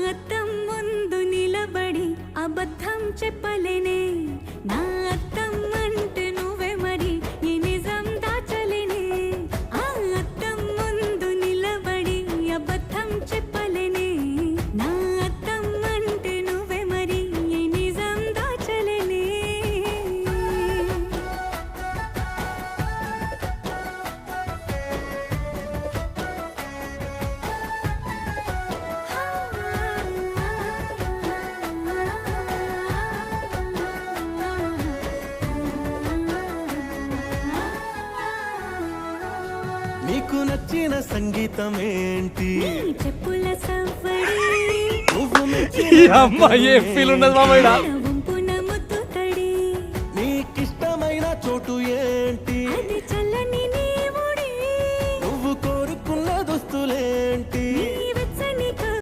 అద్దం ముందు నిలబడి అబద్ధం చెప్పలేనే నా అద్దం అంటే నువ్వే మరి ఈ నిజం దాచలేనే ఆ అద్దం ముందు నిలబడి అబద్ధం చెప్పలేనే నా అద్దం అంటే నువ్వే మరి ఈ నిజం దాచలేనే నీకు నచ్చిన సంగీతం ఏంటి నీ చెప్పుల సవ్వడి నువ్వు మెచ్చిన ఈ అమ్మాయి ఏ ఫీల్ ఉన్నది మామయ్య నా